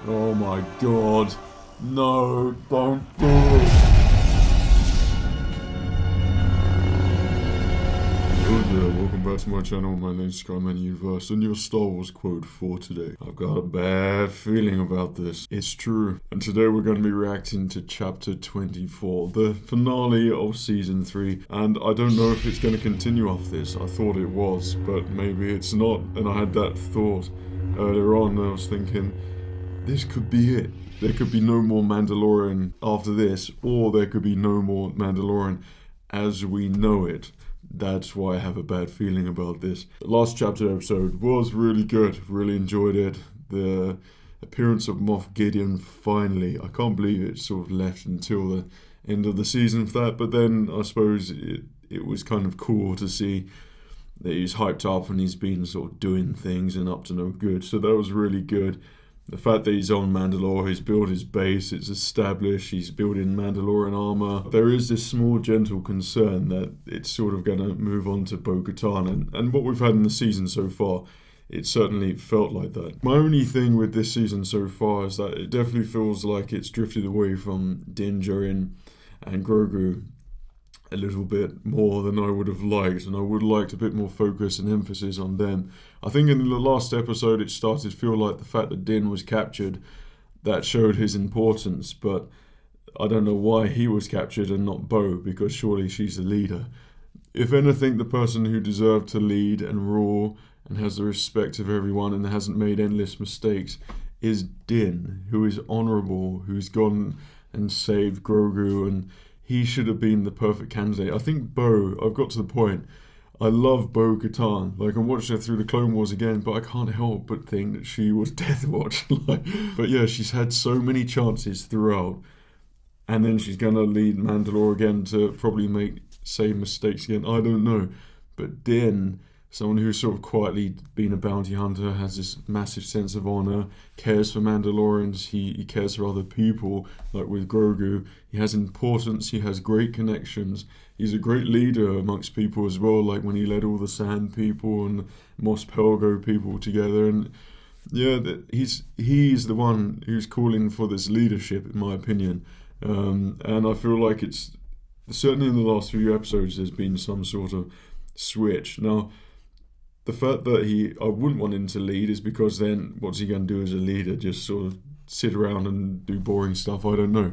Oh my god. No, don't do it. Hello there, welcome back to my channel. My name's SKYMAN Universe, and your Star Wars quote for today. I've got a bad feeling about this. It's true. And today we're going to be reacting to Chapter 24, the finale of Season 3. And I don't know if it's going to continue off this. I thought it was, but maybe it's not. And I had that thought earlier on, and I was thinking, this could be it. There could be no more Mandalorian after this, or there could be no more Mandalorian as we know it. That's why I have a bad feeling about this. The last chapter episode was really good. Really enjoyed it. The appearance of Moff Gideon finally. I can't believe it sort of left until the end of the season for that. But then I suppose it was kind of cool to see that he's hyped up and he's been sort of doing things and up to no good. So that was really good. The fact that he's on Mandalore, he's built his base, it's established, he's building Mandalorian armor. There is this small, gentle concern that it's sort of going to move on to Bo-Katan, and what we've had in the season so far, it certainly felt like that. My only thing with this season so far is that it definitely feels like it's drifted away from Din Djarin and Grogu a little bit more than I would have liked, and I would have liked a bit more focus and emphasis on them. I think in the last episode it started to feel like the fact that Din was captured, that showed his importance, but I don't know why he was captured and not Bo, because surely she's the leader. If anything, the person who deserved to lead and rule and has the respect of everyone and hasn't made endless mistakes is Din, who is honourable, who's gone and saved Grogu, and he should have been the perfect candidate. I think Bo, I've got to the point, I love Bo-Katan. Like, I'm watching her through the Clone Wars again, but I can't help but think that she was Death Watch. But yeah, she's had so many chances throughout, and then she's going to lead Mandalore again to probably make same mistakes again. I don't know. But Din, someone who's sort of quietly been a bounty hunter, has this massive sense of honor, cares for Mandalorians, he cares for other people, like with Grogu. He has importance, he has great connections. He's a great leader amongst people as well, like when he led all the Sand people and Mos Pelgo people together. And yeah, he's the one who's calling for this leadership, in my opinion. And I feel like it's, certainly in the last few episodes, there's been some sort of switch. Now, the fact that I wouldn't want him to lead is because then what's he going to do as a leader? Just sort of sit around and do boring stuff? I don't know.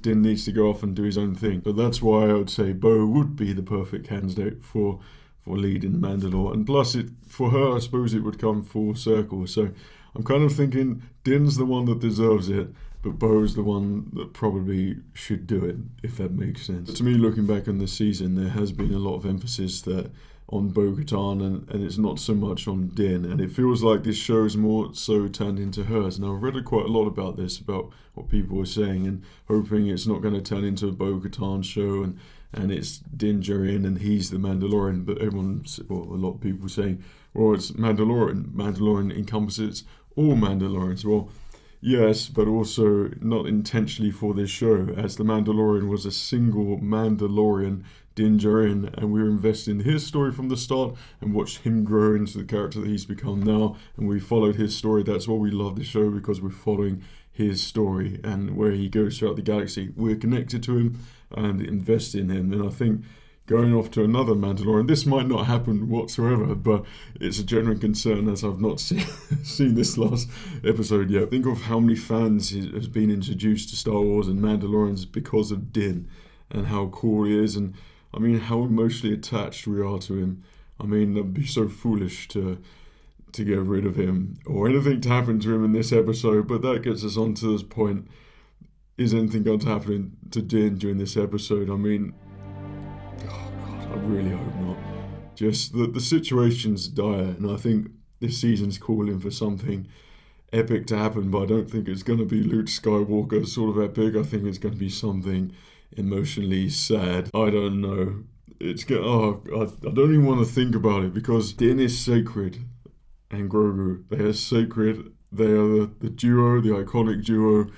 Din needs to go off and do his own thing. But that's why I would say Bo would be the perfect candidate for leading Mandalore. And plus, for her, I suppose it would come full circle. So I'm kind of thinking Din's the one that deserves it, but Bo's the one that probably should do it, if that makes sense. But to me, looking back on this season, there has been a lot of emphasis that on Bo-Katan, and it's not so much on Din, and it feels like this show is more so turned into hers. Now, I've read quite a lot about this, about what people are saying, and hoping it's not going to turn into a Bo-Katan show, and it's Din Djarin and he's the Mandalorian, but a lot of people saying, well, it's Mandalorian. Mandalorian encompasses all Mandalorians. Well, yes, but also not intentionally for this show, as the Mandalorian was a single Mandalorian, Din Djarin, and we were invested in his story from the start and watched him grow into the character that he's become now, and we followed his story. That's why we love the show, because we're following his story and where he goes throughout the galaxy. We're connected to him and invest in him, and I think going off to another Mandalorian, this might not happen whatsoever, but it's a genuine concern, as I've not seen this last episode yet. Think of how many fans has been introduced to Star Wars and Mandalorians because of Din, and how cool he is, and I mean how emotionally attached we are to him. I mean, it'd be so foolish to get rid of him or anything to happen to him in this episode, but that gets us on to this point. Is anything going to happen to Din during this episode? I mean, oh God, I really hope not. Just the situation's dire, and I think this season's calling for something epic to happen, but I don't think it's going to be Luke Skywalker sort of epic. I think it's going to be something emotionally sad. I don't know. I don't even want to think about it, because Din is sacred and Grogu, they are sacred. They are the duo, the iconic duo.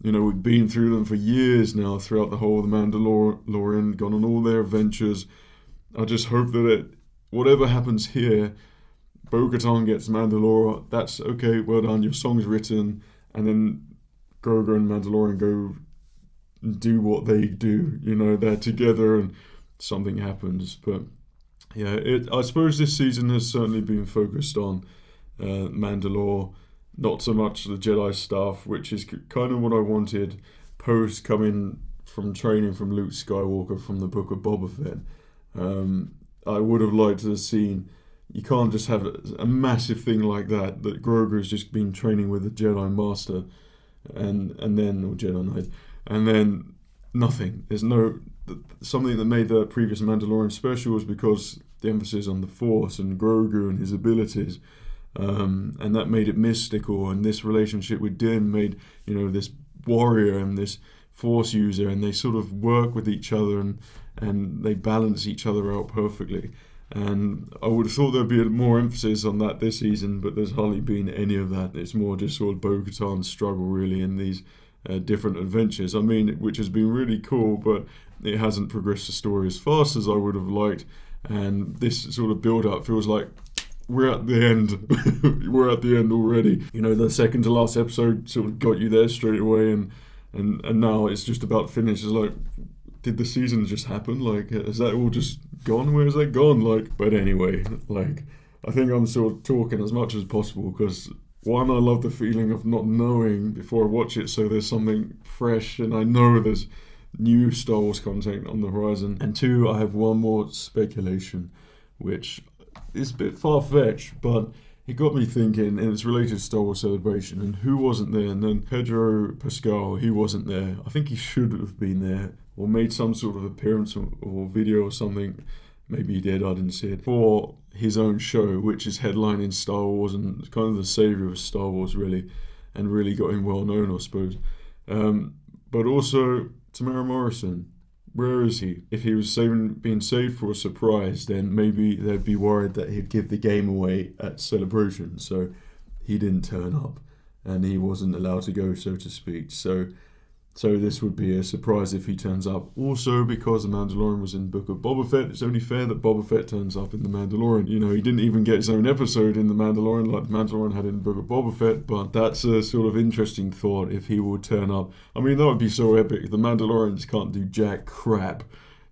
You know, we've been through them for years now, throughout the whole of the Mandalorian, gone on all their adventures. I just hope that whatever happens here, Bo-Katan gets Mandalore. That's okay, well done, your song's written, and then Grogu and Mandalorian go do what they do. You know, they're together and something happens. But yeah, I suppose this season has certainly been focused on Mandalore, not so much the Jedi stuff, which is kind of what I wanted post coming from training from Luke Skywalker from the Book of Boba Fett. I would have liked to have seen, you can't just have a massive thing like that Grogu's just been training with the Jedi Master and then, or Jedi Knight, and then nothing. There's no, something that made the previous Mandalorian special was because the emphasis on the Force and Grogu and his abilities, and that made it mystical, and this relationship with Din made, you know, this warrior and this Force user, and they sort of work with each other and they balance each other out perfectly. And I would have thought there'd be more emphasis on that this season, but there's hardly been any of that. It's more just sort of Bo-Katan's struggle really in these different adventures. I mean, which has been really cool, but it hasn't progressed the story as fast as I would have liked. And this sort of build-up feels like we're at the end. We're at the end already. You know, the second to last episode sort of got you there straight away, and now it's just about finished. It's like, did the season just happen? Like, is that all just gone? Where's that gone? Like, but anyway, like, I think I'm sort of talking as much as possible because, one, I love the feeling of not knowing before I watch it, so there's something fresh and I know there's new Star Wars content on the horizon. And two, I have one more speculation, which is a bit far-fetched, but it got me thinking, and it's related to Star Wars Celebration, and who wasn't there? And then Pedro Pascal, he wasn't there. I think he should have been there, or made some sort of appearance or video or something. Maybe he did, I didn't see it. For his own show, which is headlining Star Wars and kind of the saviour of Star Wars, really, and really got him well known, I suppose. But also, Tamara Morrison, where is he? If he was being saved for a surprise, then maybe they'd be worried that he'd give the game away at Celebration. So he didn't turn up, and he wasn't allowed to go, so to speak. So this would be a surprise if he turns up. Also, because The Mandalorian was in Book of Boba Fett, it's only fair that Boba Fett turns up in The Mandalorian. You know, he didn't even get his own episode in The Mandalorian like The Mandalorian had in Book of Boba Fett, but that's a sort of interesting thought if he would turn up. I mean, that would be so epic. The Mandalorians can't do jack crap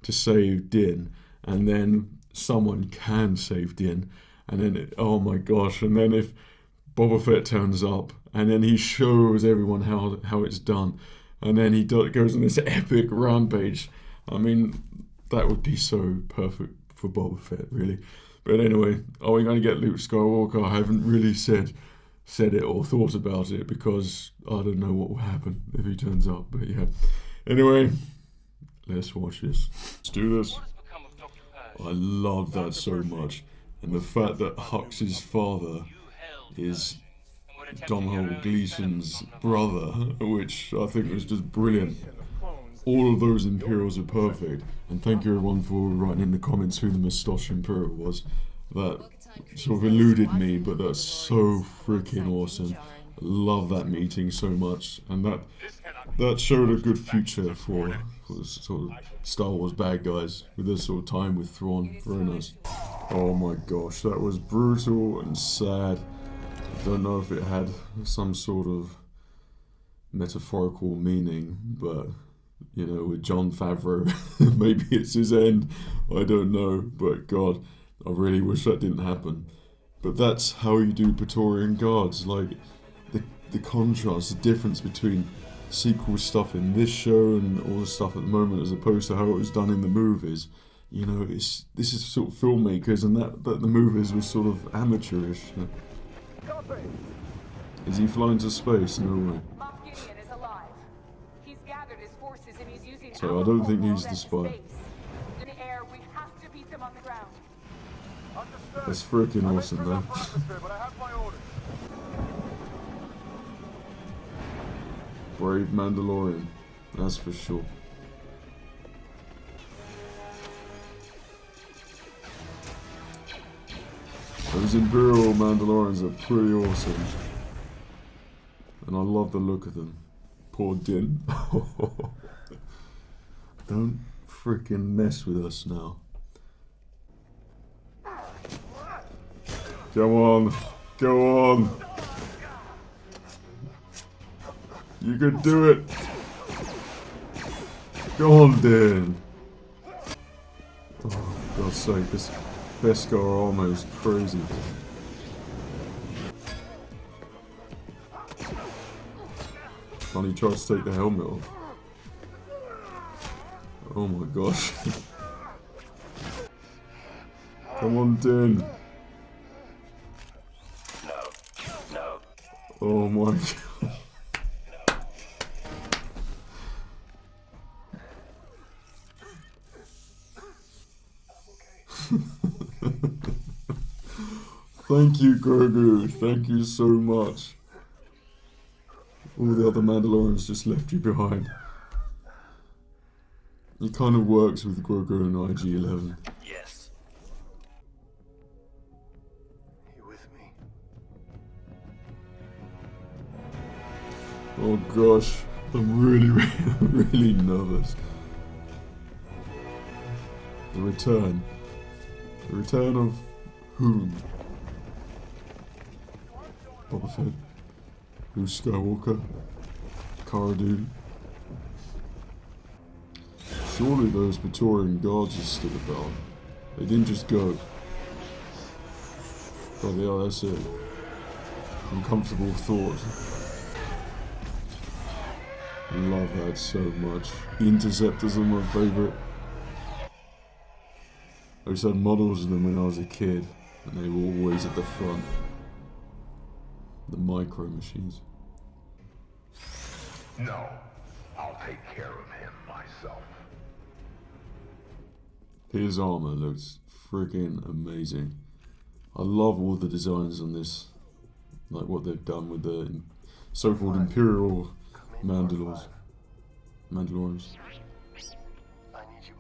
to save Din, and then someone can save Din, and then, oh my gosh, and then if Boba Fett turns up, and then he shows everyone how it's done, and then he goes on this epic rampage. I mean, that would be so perfect for Boba Fett, really. But anyway, are we going to get Luke Skywalker? I haven't really said it or thought about it because I don't know what will happen if he turns up. But yeah. Anyway, let's watch this. Let's do this. I love that so much. And the fact that Hux's father is Domhnall Gleeson's brother, which I think was just brilliant. All of those Imperials are perfect, and thank you everyone for writing in the comments who the moustache Imperial was. That sort of eluded me, but that's so freaking awesome. Love that meeting so much, and that showed a good future for sort of Star Wars bad guys with this sort of time with Thrawn. Very nice. Oh my gosh, that was brutal and sad. I don't know if it had some sort of metaphorical meaning, but, you know, with Jon Favreau, maybe it's his end. I don't know, but God, I really wish that didn't happen. But that's how you do Praetorian Guards, like the contrast, the difference between sequel stuff in this show and all the stuff at the moment as opposed to how it was done in the movies. You know, this is sort of filmmakers, and that the movies were sort of amateurish. Is he flying to space? No way. So I don't think he's the spy. That's freaking awesome though. Brave Mandalorian, that's for sure. Those Imperial Mandalorians are pretty awesome. And I love the look of them. Poor Din. Don't freaking mess with us now. Go on. Go on. You can do it! Go on, Dan! Oh, for God's sake, this Beskar armor is crazy. Funny, he tries to take the helmet off. Oh my gosh. Come on, Dan. No. Oh my god. Thank you, Grogu. Thank you so much. All the other Mandalorians just left you behind. It kind of works with Grogu and IG-11. Yes. You with me? Oh gosh, I'm really, really nervous. The return. The return of whom? Boba Fett? Who's Skywalker? Cara Dune? Surely those Praetorian guards are still about. They didn't just go. But yeah, that's it. Uncomfortable thought. I love that so much. The Interceptors are my favourite. I used to have models of them when I was a kid, and they were always at the front. The micro machines. No, I'll take care of him myself. His armor looks freaking amazing. I love all the designs on this, like what they've done with the so-called Imperial Mandalorians. I need you.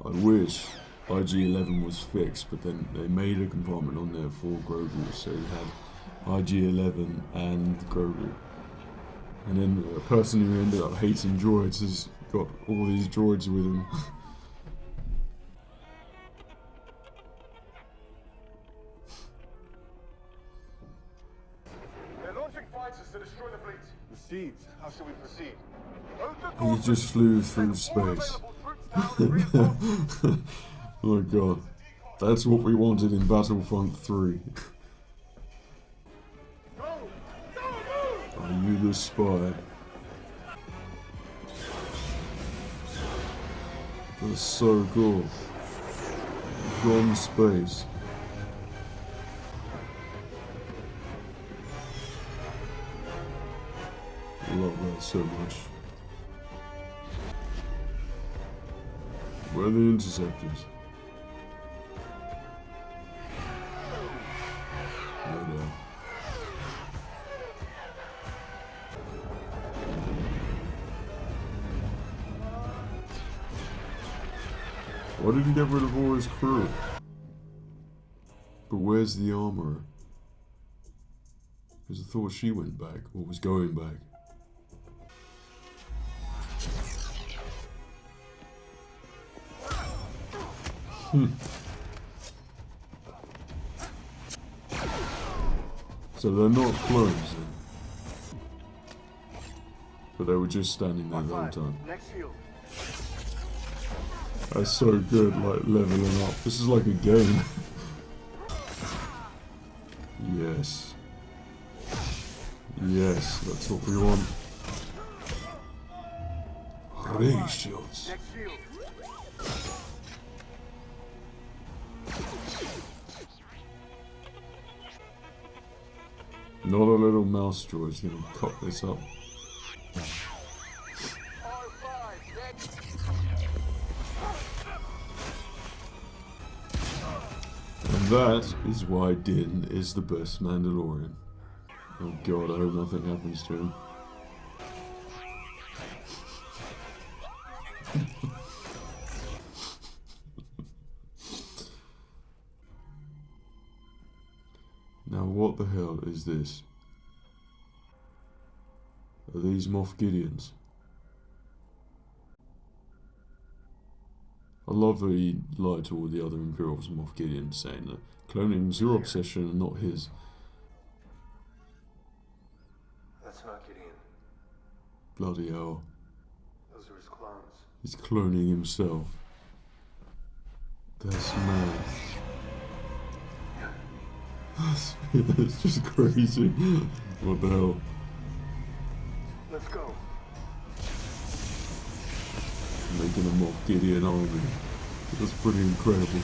I wish IG-11 was fixed, but then they made a compartment on there for Grogu, so you had IG-11 and Grogu. And then a person who ended up hating droids has got all these droids with him. They're launching fighters to destroy the fleet. Received. How shall we proceed? He just flew through space. Oh my god. That's what we wanted in Battlefront 3. Are you the spy? That's so cool. From space. I love that so much. Where are the interceptors? There they are. Why did he get rid of all his crew? But where's the armorer? Because I thought she went back, or was going back. So they're not clones then. But they were just standing there the whole time. Next field. That's so good, like leveling up. This is like a game. Yes. Yes, that's what we want. Ray shields. Next field. Not a little mouse droid's gonna cut this up. And that is why Din is the best Mandalorian. Oh god, I hope nothing happens to him. Now what the hell is this? Are these Moff Gideons? I love that he lied to all the other Imperials and Moff Gideon, saying that cloning is your obsession and not his. Bloody hell. Those are his clones. He's cloning himself. That's mad. That's just crazy. What the hell? Let's go. Making a Moff Gideon army. That's pretty incredible.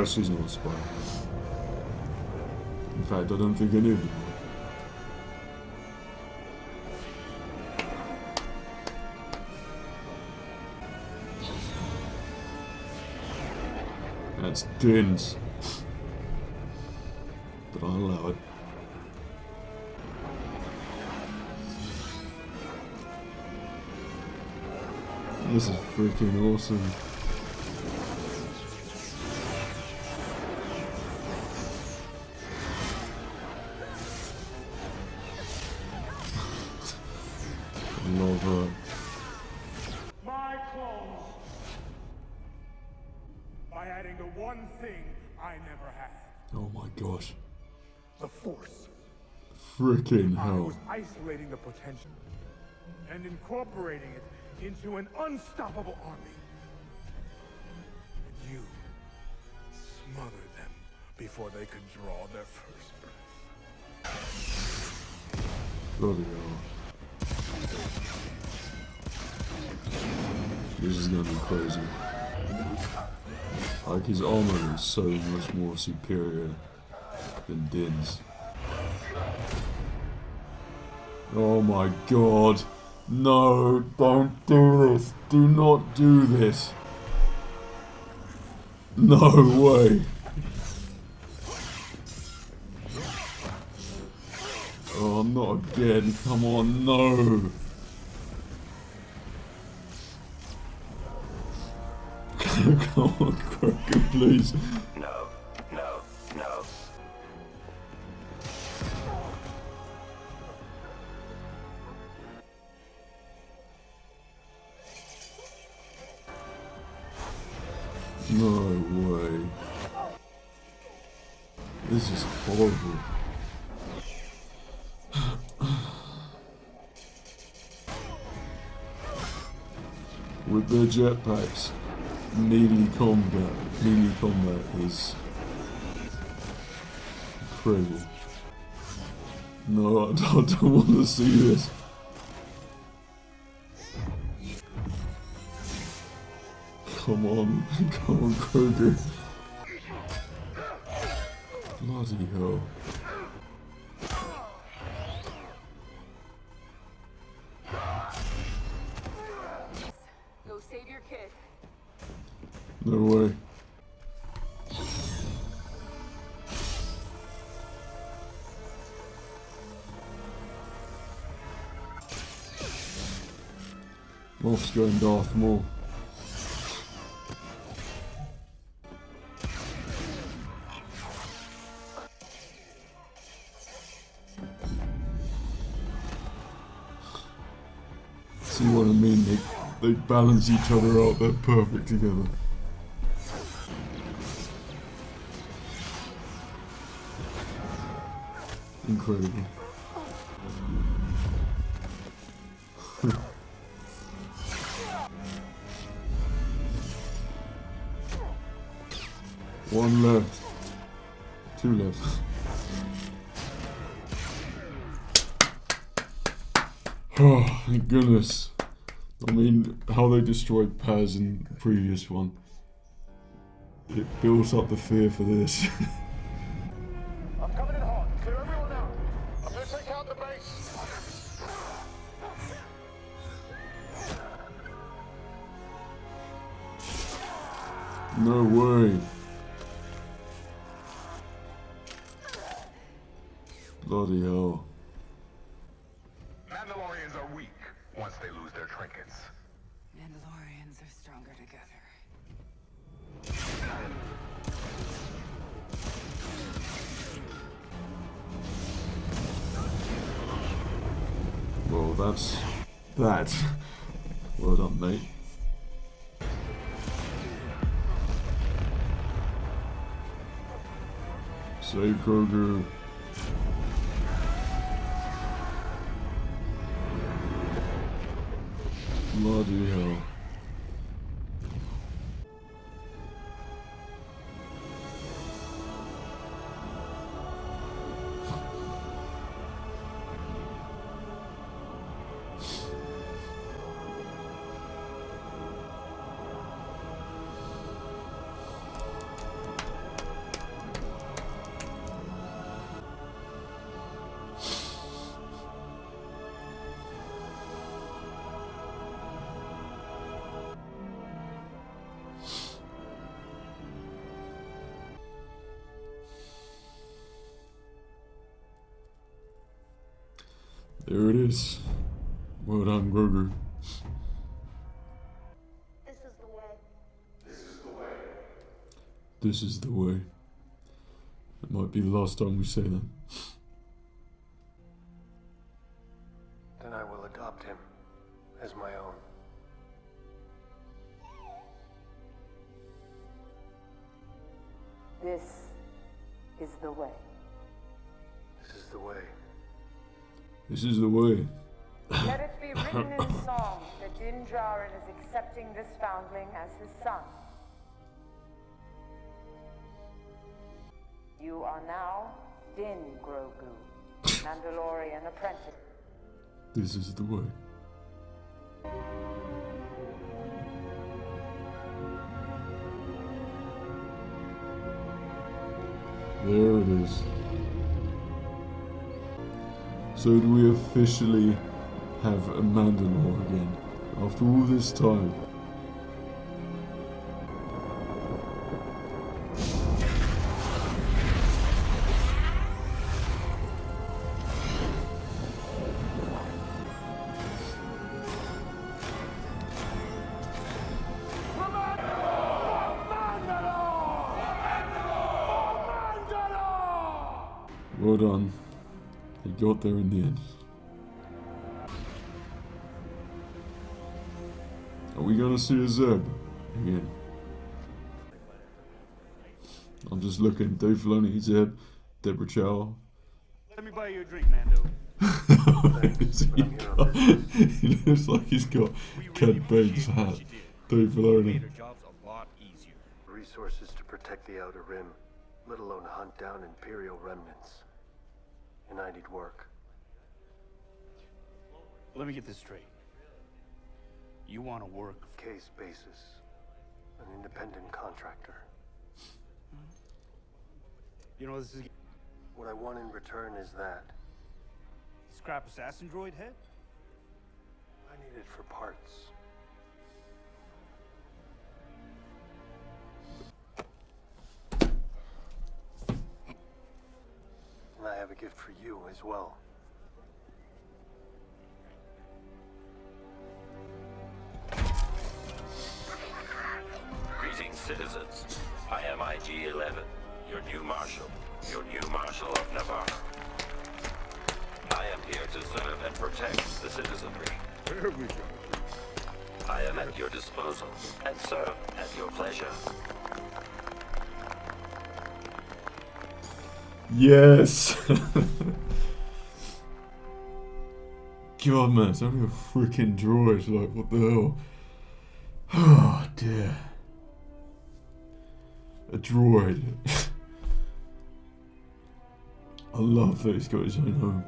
She's not a spy. In fact, I don't think any of them are. That's dense. But I'll allow it. This is freaking awesome. Love her. My clones. By adding the one thing I never had. Oh my gosh. The Force. Freaking I hell. was isolating the potential and incorporating it into an unstoppable army. And you smothered them before they could draw their first breath. Bloody hell. This is gonna be crazy. Like, his armor is so much more superior than Din's. Oh my god. No, don't do this. Do not do this. No way. Oh, not again. Come on, no. Come on, Crocker, please. No, no, no. No way. This is horrible. With their jetpacks, melee combat is incredible. No, I don't want to see this. Come on, Kroger. Bloody hell. Go save your kid. No way. Moff's going Darth Maul. See what I mean? They balance each other out. They're perfect together. Incredible. One left. Two left. Oh, thank goodness. I mean, how they destroyed Paz in the previous one. It builds up the fear for this. I'm coming in hard. Clear everyone out. I'm gonna take out the base. No way. Bloody hell. Mandalorians are weak once they lose their trinkets. Mandalorians are stronger together. that's that. Well done, mate. Save Grogu. Bloody hell. There it is. Well done, Grogu. This is the way. This is the way. It might be the last time we say that. Then I will adopt him as my own. This is the way. This is the way. This is the way. Let it be written in song that Din Djarin is accepting this foundling as his son. You are now Din Grogu, Mandalorian apprentice. This is the way. There it is. So do we officially have a Mandalore again, after all this time? Well done. They got there in the end. Are we gonna see a Zeb again? I'm just looking. Dave Filoni, Zeb, Deborah Chow. Let me buy you a drink, Mando. He looks like he's got Cat Bates' hat. Dave Filoni. Made our jobs a lot easier. Resources to protect the Outer Rim, let alone hunt down Imperial remnants. And I need work. Let me get this straight. You want to work Case basis. An independent contractor. You know this is What I want in return is that. scrap assassin droid head? I need it for parts. And I have a gift for you as well. Greetings, citizens. I am IG-11, your new marshal of Navarre. I am here to serve and protect the citizenry. There we go. I am at your disposal and serve at your pleasure. Yes! God, man, it's only a freaking droid. Like, what the hell? Oh, dear. A droid. I love that he's got his own home.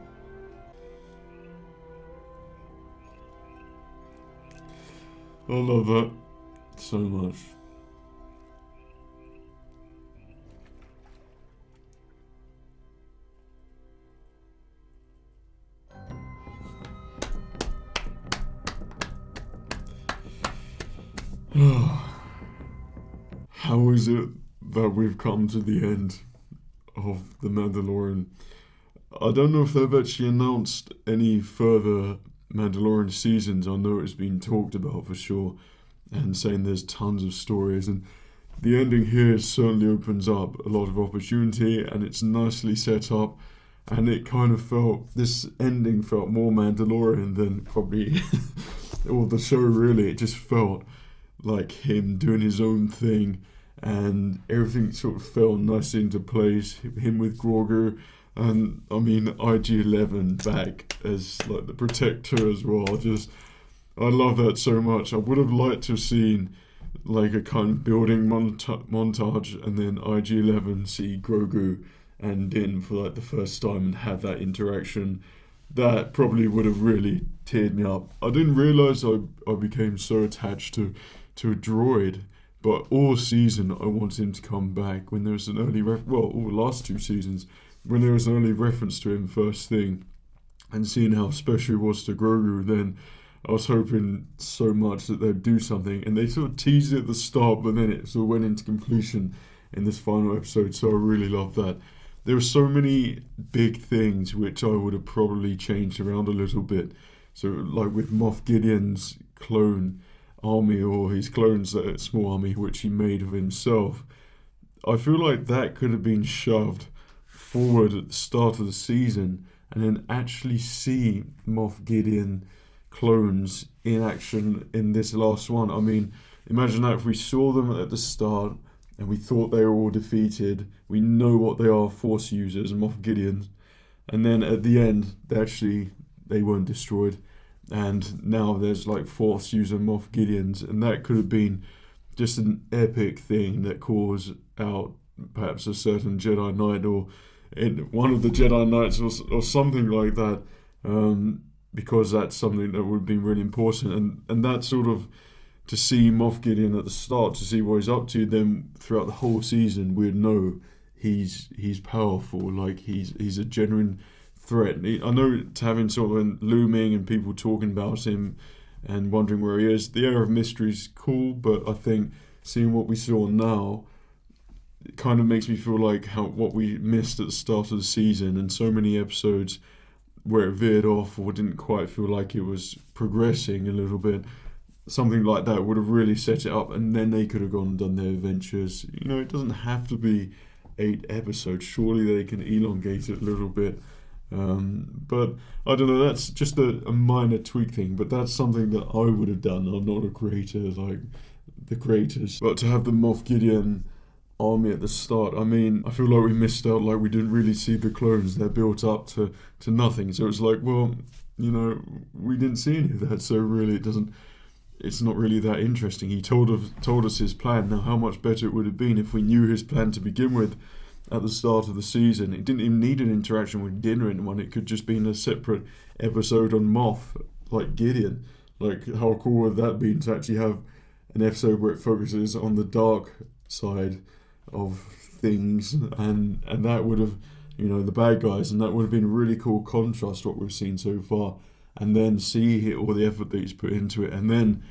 I love that so much. How is it that we've come to the end of The Mandalorian? I don't know if they've actually announced any further Mandalorian seasons. I know it's been talked about for sure, and saying there's tons of stories, and the ending here certainly opens up a lot of opportunity, and it's nicely set up. and it kind of this ending felt more Mandalorian than probably all the show really. It just felt like him doing his own thing, and everything sort of fell nicely into place. Him with Grogu, and I mean IG-11 back as like the protector as well. I love that so much. I would have liked to have seen like a kind of building montage, and then IG-11 see Grogu and Din for like the first time and have that interaction. That probably would have really teared me up. I didn't realise I became so attached to a droid, but all season I wanted him to come back. When there was an early all the last 2 seasons, when there was an early reference to him first thing, and seeing how special he was to Grogu, then I was hoping so much that they'd do something, and they sort of teased it at the start, but then it sort of went into completion in this final episode, so I really loved that. There were so many big things which I would have probably changed around a little bit. So like with Moff Gideon's clone army, or his clones, that small army which he made of himself, I feel like that could have been shoved forward at the start of the season, and then actually see Moff Gideon clones in action in this last one. I mean, imagine that if we saw them at the start and we thought they were all defeated, we know what they are, Force users and Moff Gideon, and then at the end they weren't destroyed, and now there's like Force user Moff Gideons, and that could have been just an epic thing that calls out perhaps a certain Jedi Knight, or in one of the Jedi Knights, or something like that, because that's something that would have been really important, and that sort of, to see Moff Gideon at the start, to see what he's up to, then throughout the whole season we'd know he's powerful, like he's a genuine threat. I know, to having sort of looming and people talking about him and wondering where he is, the air of mystery is cool, but I think seeing what we saw now, it kind of makes me feel like what we missed at the start of the season, and so many episodes where it veered off or didn't quite feel like it was progressing a little bit. Something like that would have really set it up, and then they could have gone and done their adventures. You know, it doesn't have to be 8 episodes. Surely they can elongate it a little bit. But I don't know, that's just a minor tweak thing, but that's something that I would have done. I'm not a creator like the creators. But to have the Moff Gideon army at the start, I mean, I feel like we missed out, like we didn't really see the clones. They're built up to nothing. So it's like, well, you know, we didn't see any of that, so really it's not really that interesting. He told us his plan. Now, how much better it would have been if we knew his plan to begin with at the start of the season. It didn't even need an interaction with Din or anyone. It could just been a separate episode on Moff, like Gideon. Like, how cool would that be to actually have an episode where it focuses on the dark side of things, and that would have, you know, the bad guys, and that would have been a really cool contrast to what we've seen so far. And then see all the effort that he's put into it, and then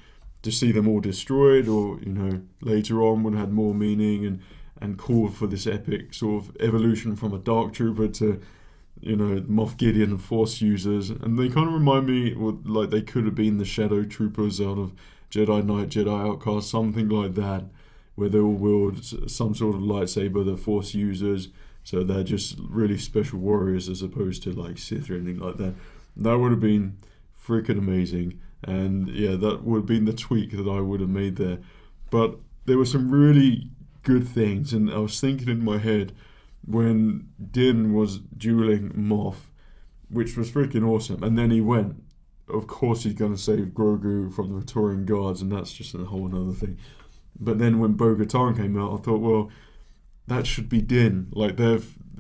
to see them all destroyed, or, you know, later on would have had more meaning and called for this epic sort of evolution from a dark trooper to, you know, Moff Gideon and Force users. And they kind of remind me, like they could have been the Shadow Troopers out of Jedi Knight, Jedi Outcast, something like that, where they all wield some sort of lightsaber, the Force users, so they're just really special warriors as opposed to like Sith or anything like that. That would have been freaking amazing, and yeah, that would have been the tweak that I would have made there. But there were some really good things, and I was thinking in my head when Din was dueling Moff, which was freaking awesome, and then he went, of course he's going to save Grogu from the Praetorian Guards, and that's just a whole other thing. But then when Bo-Katan came out, I thought, well, that should be Din. Like,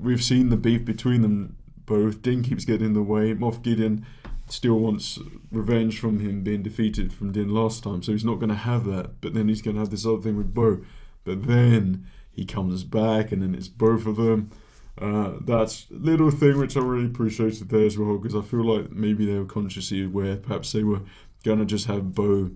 we've seen the beef between them both. Din keeps getting in the way. Moff Gideon still wants revenge from him being defeated from Din last time, so he's not going to have that. But then he's going to have this other thing with Bo. But then he comes back, and then it's both of them. That's a little thing which I really appreciated there as well, because I feel like maybe they were consciously aware. Perhaps they were going to just have Bo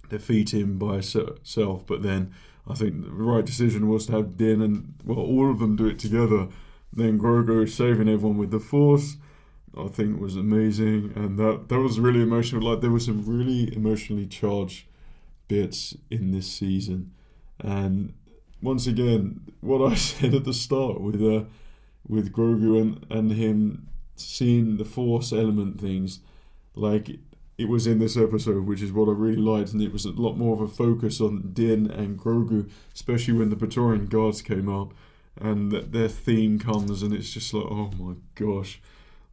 defeat him by herself, but then I think the right decision was to have Din and, well, all of them do it together. Then Grogu saving everyone with the Force, I think was amazing, and that was really emotional. Like, there were some really emotionally charged bits in this season, and once again, what I said at the start with with Grogu and him seeing the Force element things, like it was in this episode, which is what I really liked, and it was a lot more of a focus on Din and Grogu, especially when the Praetorian Guards came out, and their theme comes, and it's just like, oh my gosh,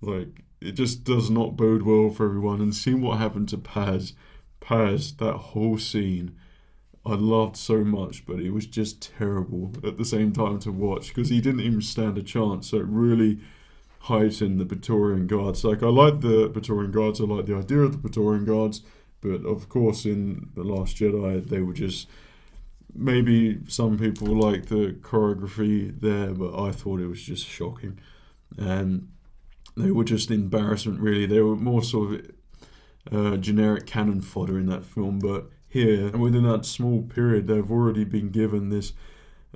like, it just does not bode well for everyone. And seeing what happened to Paz, that whole scene, I loved so much, but it was just terrible at the same time to watch, because he didn't even stand a chance, so it really heightened the Praetorian Guards. Like, I like the Praetorian Guards, I like the idea of the Praetorian Guards, but of course in The Last Jedi, they were just, maybe some people like the choreography there, but I thought it was just shocking. And they were just embarrassment, really. They were more sort of generic cannon fodder in that film, but here, and within that small period, they've already been given this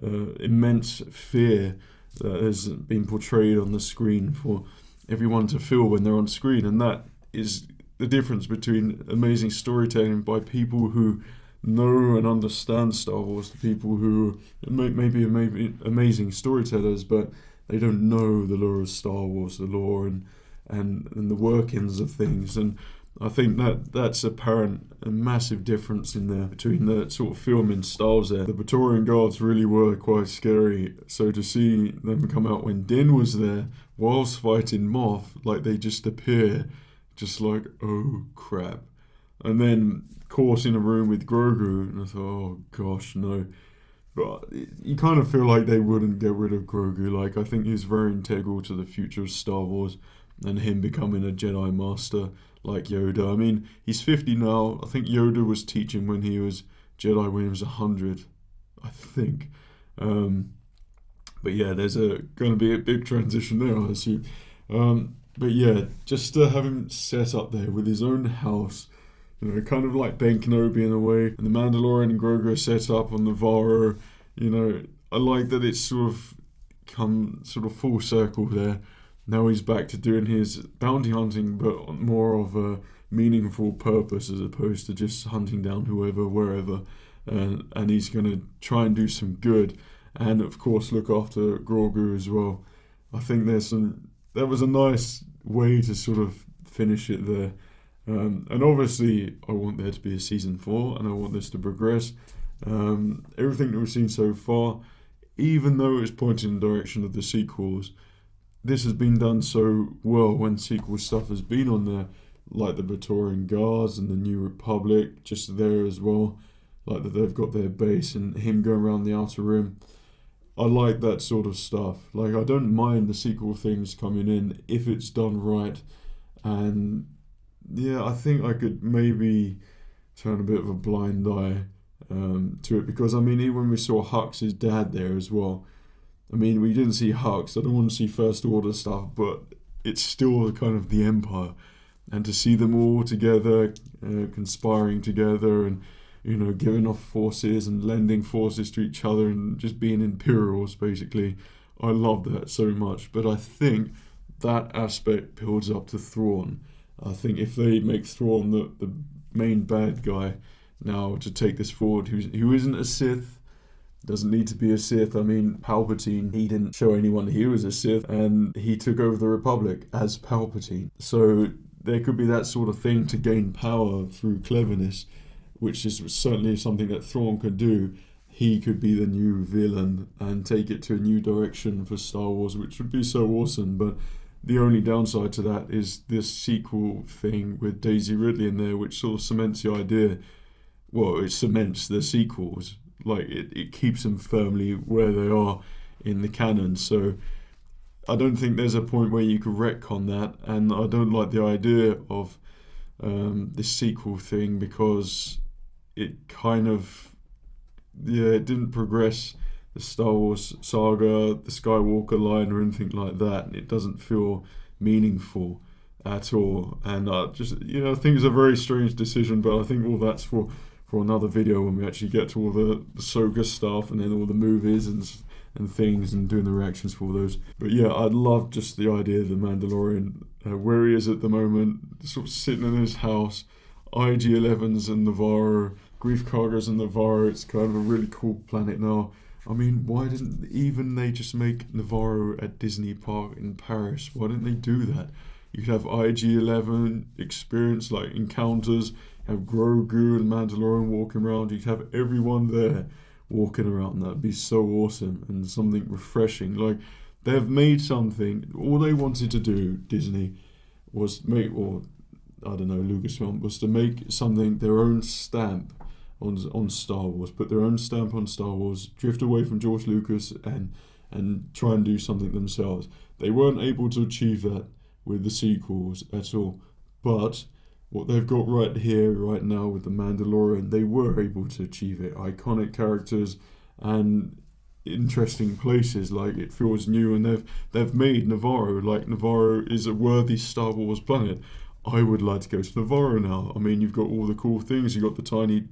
immense fear that has been portrayed on the screen for everyone to feel when they're on screen. And that is the difference between amazing storytelling by people who know and understand Star Wars, the people who may be amazing storytellers, but they don't know the lore of Star Wars, the lore and the workings of things. And I think that's apparent, a massive difference in there between the sort of filming styles there. The Praetorian Guards really were quite scary, so to see them come out when Din was there whilst fighting Moff, like they just appear, just like, oh crap. And then, of course, in a room with Grogu, and I thought, oh gosh, no. But you kind of feel like they wouldn't get rid of Grogu. Like, I think he's very integral to the future of Star Wars and him becoming a Jedi Master like Yoda. I mean, he's 50 now. I think Yoda was teaching when he was Jedi when he was 100, I think. But yeah, there's going to be a big transition there, I assume. But yeah, just to have him set up there with his own house, you know, kind of like Ben Kenobi in a way, and the Mandalorian and Grogu are set up on Navarro. You know, I like that it's sort of come sort of full circle there. Now he's back to doing his bounty hunting, but on more of a meaningful purpose as opposed to just hunting down whoever, wherever. And he's going to try and do some good, and of course look after Grogu as well. I think that was a nice way to sort of finish it there. And obviously, I want there to be a season 4, and I want this to progress. Everything that we've seen so far, even though it's pointing in the direction of the sequels, this has been done so well when sequel stuff has been on there, like the Praetorian Guards and the New Republic, just there as well, like that they've got their base and him going around the Outer Rim. I like that sort of stuff. Like, I don't mind the sequel things coming in if it's done right. And yeah, I think I could maybe turn a bit of a blind eye to it, because I mean, even when we saw Hux's dad there as well, I mean, we didn't see Hux. I don't want to see First Order stuff, but it's still kind of the Empire, and to see them all together, conspiring together, and you know, giving off forces and lending forces to each other, and just being Imperials basically. I love that so much. But I think that aspect builds up to Thrawn. I think if they make Thrawn the main bad guy now to take this forward, who isn't a Sith, doesn't need to be a Sith. I mean, Palpatine, he didn't show anyone he was a Sith, and he took over the Republic as Palpatine. So there could be that sort of thing to gain power through cleverness, which is certainly something that Thrawn could do. He could be the new villain and take it to a new direction for Star Wars, which would be so awesome. But the only downside to that is this sequel thing with Daisy Ridley in there, which sort of cements the idea. Well, it cements the sequels. Like, it keeps them firmly where they are in the canon. So I don't think there's a point where you could retcon that. And I don't like the idea of this sequel thing, because it kind of, it didn't progress the Star Wars saga, the Skywalker line, or anything like that. It doesn't feel meaningful at all. And I just, I think it's a very strange decision, but I think all that's for another video when we actually get to all the Ahsoka stuff and then all the movies and things and doing the reactions for all those. But yeah, I love just the idea of the Mandalorian, where he is at the moment, sort of sitting in his house, IG-11s and Navarro, Grief Kargas and Navarro. It's kind of a really cool planet now. I mean, why didn't even they just make Navarro at Disney Park in Paris? Why didn't they do that? You could have IG-11 experience, like encounters, have Grogu and Mandalorian walking around. You could have everyone there walking around. That'd be so awesome and something refreshing. Like, they've made something. All they wanted to do, Disney, was make, or I don't know, Lucasfilm, was to make something their own stamp on Star Wars. Put their own stamp on Star Wars. Drift away from George Lucas and try and do something themselves. They weren't able to achieve that with the sequels at all. But what they've got right here, right now with The Mandalorian, they were able to achieve it. Iconic characters and interesting places. Like, it feels new, and they've made Navarro. Like, Navarro is a worthy Star Wars planet. I would like to go to Navarro now. I mean, you've got all the cool things. You've got the tiny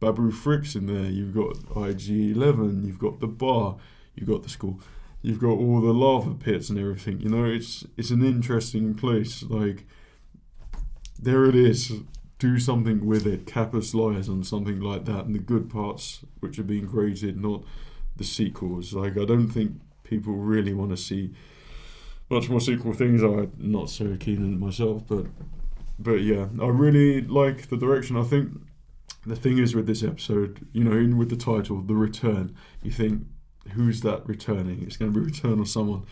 Babu Fricks in there. You've got IG-11. You've got the bar. You've got the school. You've got all the lava pits and everything. You know, it's an interesting place. Like, there it is. Do something with it. Capus lies on something like that, and the good parts which are being graded, not the sequels. Like, I don't think people really want to see much more sequel things. I'm not so keen on it myself, but yeah, I really like the direction. I think the thing is with this episode, you know, even with the title, The Return, you think, who's that returning? It's going to be Return of someone.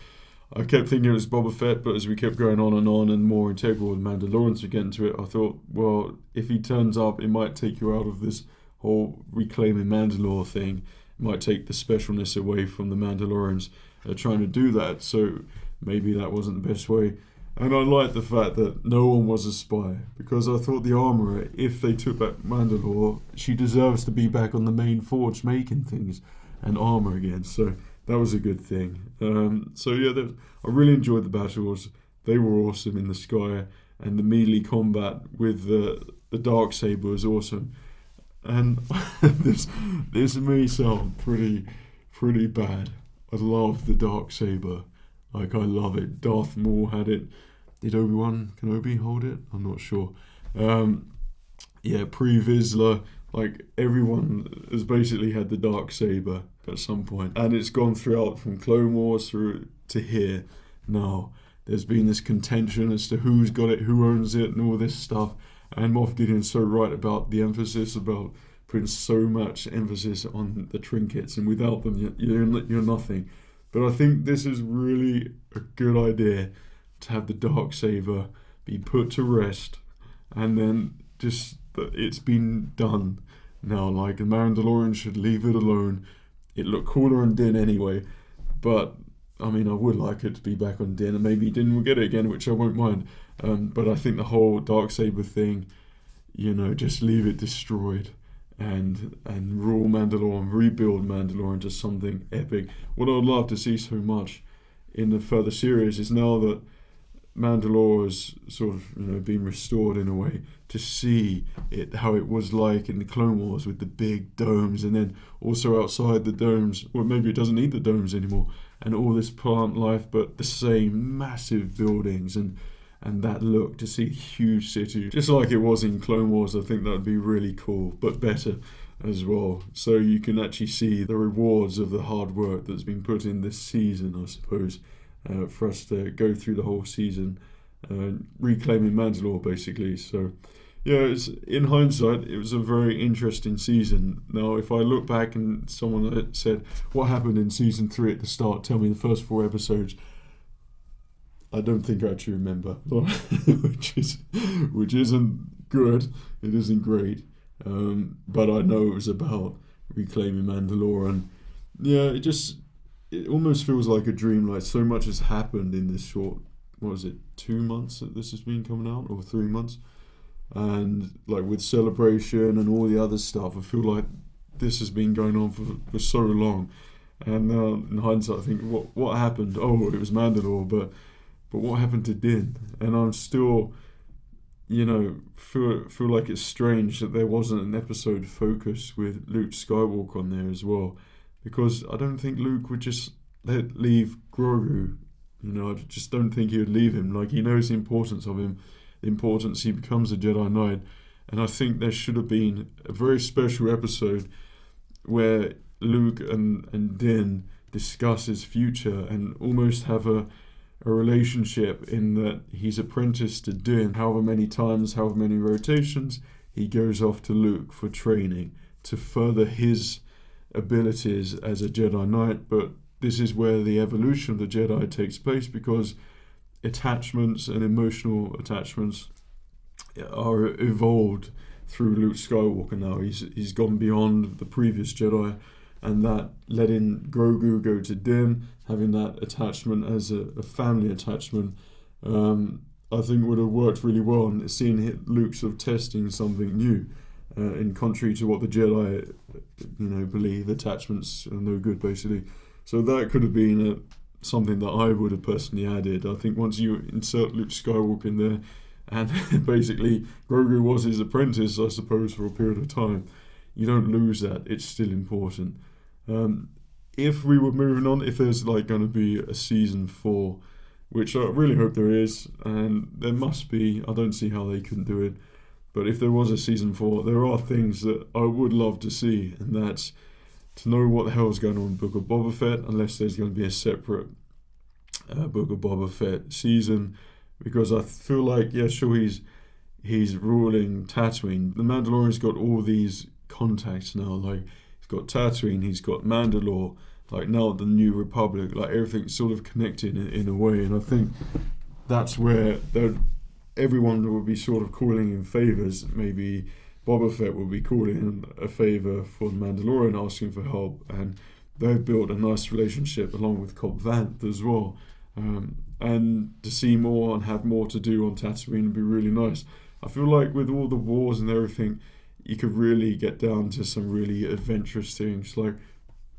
I kept thinking it was Boba Fett, but as we kept going on and more integral with Mandalorians to get into it, I thought, well, if he turns up, it might take you out of this whole reclaiming Mandalore thing. It might take the specialness away from the Mandalorians trying to do that, so maybe that wasn't the best way. And I like the fact that no one was a spy, because I thought the armourer, if they took back Mandalore, she deserves to be back on the main forge making things and armour again, so that was a good thing. So yeah, I really enjoyed the battles. They were awesome in the sky, and the melee combat with the Darksaber was awesome. And this may sound pretty bad. I love the Darksaber. Like, I love it. Darth Maul had it. Did Obi-Wan Kenobi hold it? I'm not sure. Yeah, pre-Vizsla, like, everyone has basically had the Darksaber at some point. And it's gone throughout from Clone Wars through to here. Now, there's been this contention as to who's got it, who owns it, and all this stuff. And Moff Gideon's so right about the emphasis, about putting so much emphasis on the trinkets, and without them, you're nothing. But I think this is really a good idea to have the Darksaber be put to rest, and then just that it's been done now. Like, the Mandalorian should leave it alone. It looked cooler on Din anyway, but I mean, I would like it to be back on Din, and maybe Din will get it again, which I won't mind. But I think the whole Darksaber thing, you know, just leave it destroyed. And rule Mandalore and rebuild Mandalore into something epic. What I would love to see so much in the further series is, now that Mandalore has sort of, you know, been restored in a way, to see it how it was like in the Clone Wars with the big domes, and then also outside the domes, or maybe it doesn't need the domes anymore, and all this plant life, but the same massive buildings and that look, to see a huge city, just like it was in Clone Wars. I think that would be really cool, but better as well. So you can actually see the rewards of the hard work that's been put in this season, I suppose, for us to go through the whole season, reclaiming Mandalore, basically. So yeah, in hindsight, it was a very interesting season. Now, if I look back and someone said, what happened in season 3 at the start, tell me the first 4 episodes, I don't think I actually remember, which isn't good. It isn't great, but I know it was about reclaiming Mandalore, and yeah, it almost feels like a dream. Like, so much has happened in this short, 2 months that this has been coming out, or 3 months, and like with Celebration and all the other stuff, I feel like this has been going on for so long, and now in hindsight, I think, what happened? Oh, it was Mandalore, but what happened to Din? And I'm still, you know, feel like it's strange that there wasn't an episode focused with Luke Skywalker on there as well, because I don't think Luke would just leave Grogu. You know, I just don't think he would leave him. Like, he knows the importance of him, the importance he becomes a Jedi Knight, and I think there should have been a very special episode where Luke and Din discuss his future and almost have a relationship, in that he's apprenticed to Din. However many times, however many rotations, he goes off to Luke for training to further his abilities as a Jedi Knight. But this is where the evolution of the Jedi takes place, because attachments and emotional attachments are evolved through Luke Skywalker now. He's gone beyond the previous Jedi, and that letting Grogu go to Din, having that attachment as a family attachment, I think would have worked really well. And seeing Luke sort of testing something new, in contrary to what the Jedi, believe, attachments are no good, basically. So that could have been something that I would have personally added. I think once you insert Luke Skywalker in there, and basically Grogu was his apprentice, I suppose, for a period of time, you don't lose that. It's still important. If we were moving on, if there's going to be a season 4, which I really hope there is, and there must be, I don't see how they couldn't do it, but if there was a season 4, there are things that I would love to see, and that's to know what the hell is going on in Book of Boba Fett, unless there's going to be a separate Book of Boba Fett season, because I feel like, yeah, sure, he's ruling Tatooine. The Mandalorian's got all these contacts now, he's got Tatooine, he's got Mandalore, now the New Republic, everything's sort of connected in a way, and I think that's where everyone will be sort of calling in favours. Maybe Boba Fett will be calling in a favour for the Mandalorian, asking for help, and they've built a nice relationship along with Cobb Vanth as well. And to see more and have more to do on Tatooine would be really nice. I feel like with all the wars and everything, you could really get down to some really adventurous things, like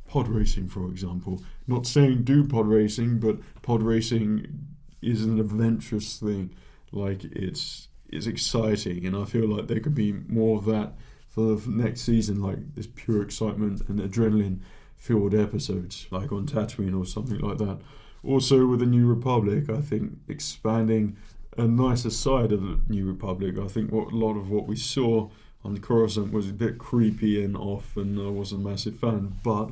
pod racing, for example. Not saying do pod racing, but pod racing is an adventurous thing. It's exciting, and I feel like there could be more of that for the next season, this pure excitement and adrenaline-filled episodes, like on Tatooine or something like that. Also, with the New Republic, I think expanding a nicer side of the New Republic. I think a lot of what we saw on Coruscant was a bit creepy and off, and I wasn't a massive fan, but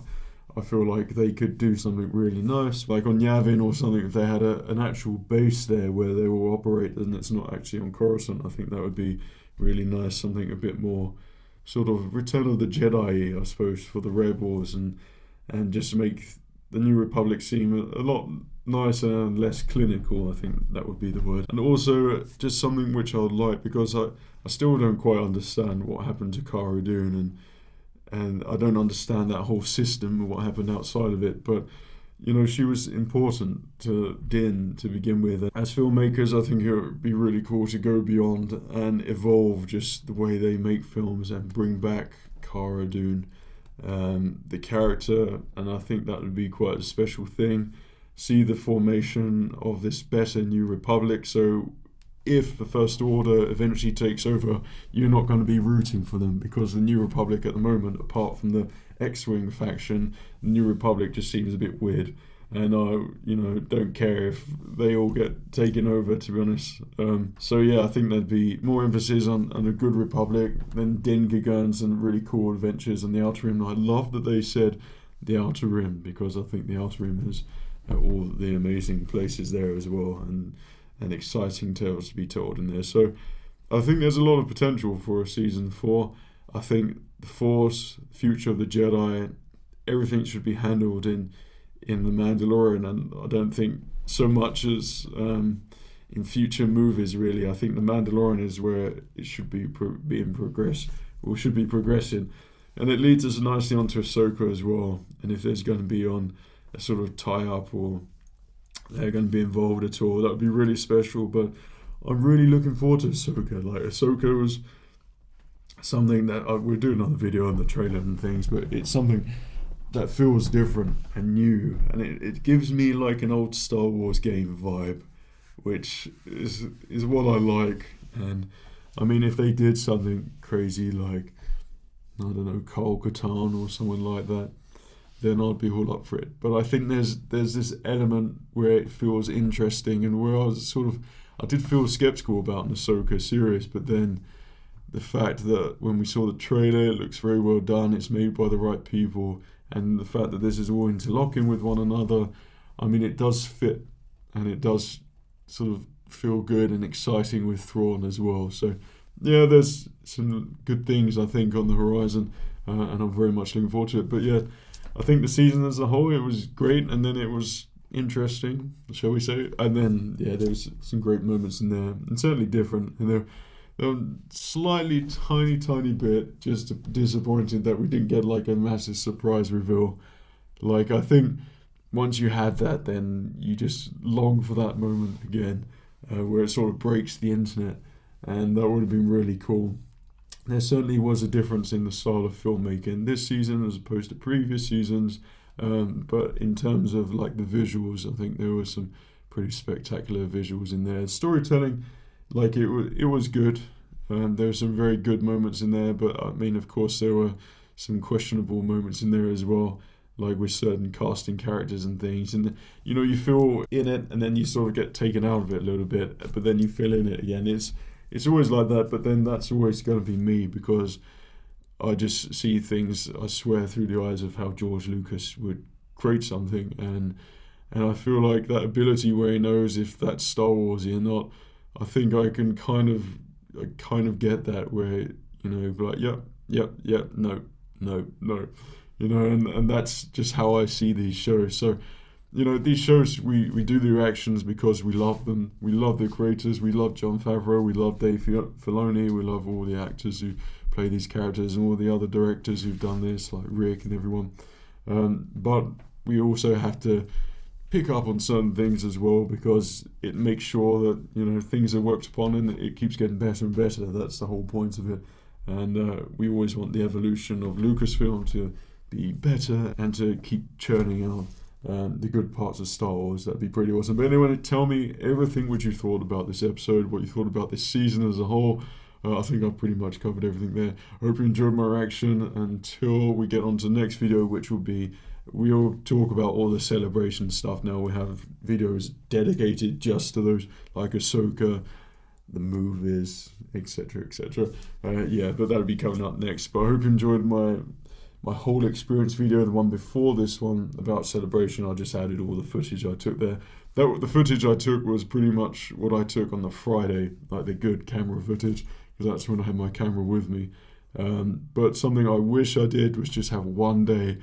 I feel like they could do something really nice, like on Yavin or something. If they had an actual base there where they will operate and it's not actually on Coruscant, I think that would be really nice. Something a bit more sort of Return of the Jedi, I suppose, for the Rebels, and just make the New Republic seem a lot nicer and less clinical. I think that would be the word. And also just something which I would like, because I still don't quite understand what happened to Cara Dune, and I don't understand that whole system, what happened outside of it, but she was important to Din to begin with. As filmmakers, I think it would be really cool to go beyond and evolve just the way they make films and bring back Cara Dune, the character, and I think that would be quite a special thing. See the formation of this better New Republic, so if the First Order eventually takes over, you're not going to be rooting for them, because the New Republic at the moment, apart from the X-Wing faction, the New Republic just seems a bit weird, and I don't care if they all get taken over, to be honest. So yeah, I think there'd be more emphasis on a good Republic. Then Din could go on some really cool adventures on the Outer Rim. I love that they said the Outer Rim, because I think the Outer Rim has all the amazing places there as well, and exciting tales to be told in there. So I think there's a lot of potential for a season 4. I think the Force, future of the Jedi, everything should be handled in The Mandalorian, and I don't think so much as in future movies, really. I think The Mandalorian is where it should be being progressed, or should be progressing. And it leads us nicely onto Ahsoka as well, and if there's going to be on a sort of tie-up, or they're going to be involved at all, that would be really special. But I'm really looking forward to Ahsoka. Ahsoka was something that we'll do another video on the trailer and things, but it's something that feels different and new, and it gives me an old Star Wars game vibe, which is what I like. And I mean, if they did something crazy like, I don't know, Kyle Katarn or someone like that, then I'd be all up for it. But I think there's this element where it feels interesting, and where I did feel skeptical about an Ahsoka series, but then the fact that when we saw the trailer, it looks very well done, it's made by the right people, and the fact that this is all interlocking with one another, I mean, it does fit, and it does sort of feel good and exciting with Thrawn as well. So yeah, there's some good things I think on the horizon, and I'm very much looking forward to it. But yeah, I think the season as a whole, it was great, and then it was interesting, shall we say, and then yeah, there's some great moments in there, and certainly different, and they're slightly tiny bit just disappointed that we didn't get like a massive surprise reveal. Like, I think once you had that, then you just long for that moment again, where it sort of breaks the internet, and that would have been really cool. There certainly was a difference in the style of filmmaking this season as opposed to previous seasons, but in terms of like the visuals, I think there were some pretty spectacular visuals in there. Storytelling, like it was good. There were some very good moments in there, but I mean, of course, there were some questionable moments in there as well, like with certain casting characters and things. And you know, you feel in it, and then you sort of get taken out of it a little bit, but then you feel in it again. It's always like that, but then that's always going to be me, because I just see things, I swear, through the eyes of how George Lucas would create something, and I feel like that ability where he knows if that's Star Warsy or not. I think I can kind of get that, where, you know, like, yep, no, you know, and that's just how I see these shows. So, you know, these shows, we do the reactions because we love them. We love the creators. We love Jon Favreau. We love Dave Filoni. We love all the actors who play these characters and all the other directors who've done this, like Rick and everyone. But we also have to pick up on certain things as well, because it makes sure that, you know, things are worked upon and it keeps getting better and better. That's the whole point of it. And we always want the evolution of Lucasfilm to be better and to keep churning out the good parts of Star Wars. That'd be pretty awesome. But anyway, tell me everything what you thought about this episode, what you thought about this season as a whole. I think I've pretty much covered everything there. I hope you enjoyed my reaction. Until we get on to the next video, which will be, we'll talk about all the celebration stuff now. We have videos dedicated just to those, like Ahsoka, the movies, etc. Yeah, but that'll be coming up next. But I hope you enjoyed my whole experience video. The one before this one about Celebration, I just added all the footage I took there. The footage I took was pretty much what I took on the Friday, like the good camera footage, because that's when I had my camera with me. But something I wish I did was just have one day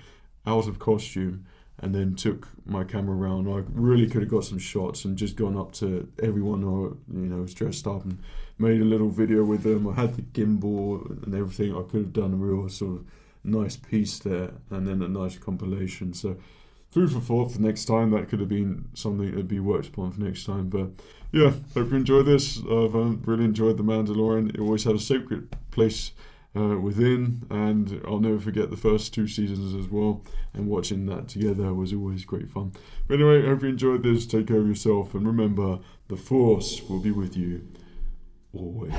out of costume and then took my camera around. I really could have got some shots and just gone up to everyone who, you know, was dressed up and made a little video with them. I had the gimbal and everything. I could have done a real sort of nice piece there, and then a nice compilation. So food for thought for next time. That could have been something that'd be worked upon for next time. But yeah, hope you enjoyed this. I've really enjoyed The Mandalorian. It always had a sacred place within, and I'll never forget the first 2 seasons as well, and watching that together was always great fun. But anyway, hope you enjoyed this. Take care of yourself, and remember, the Force will be with you always.